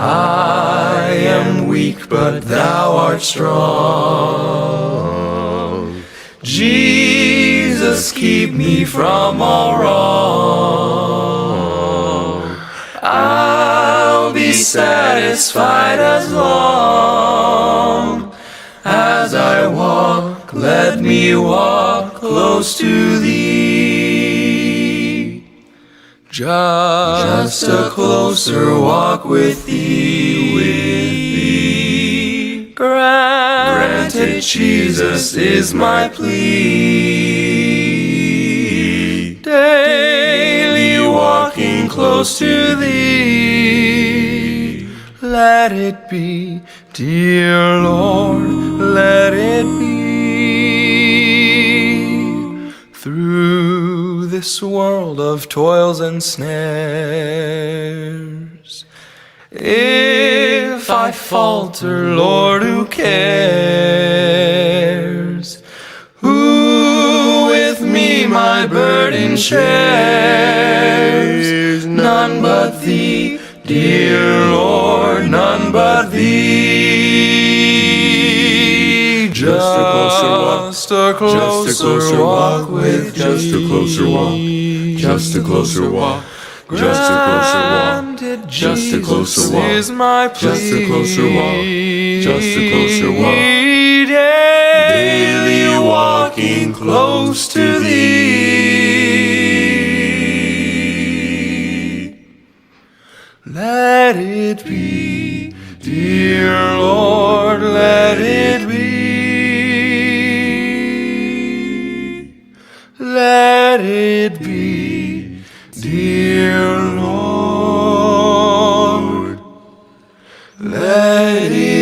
I am weak, but thou art strong. Jesus, keep me from all wrong. I'll be satisfied as long as I walk. Let me walk close to thee. Just a closer walk with thee, Granted, Jesus, is my plea. Daily walking close to thee. Let it be, dear Lord, let it be. Through this world of toils and snares, if I falter, Lord, who cares? Who with me my burden shares? None but thee, dear Lord, none but thee. Just a closer walk with thee. Just a closer walk. Just a closer walk. Just a closer walk. Just a closer walk. Is my plea. Just a closer walk. Just a closer walk. Daily walking close to thee. Let it be, dear Lord, let it be. Let it be, dear Lord, let it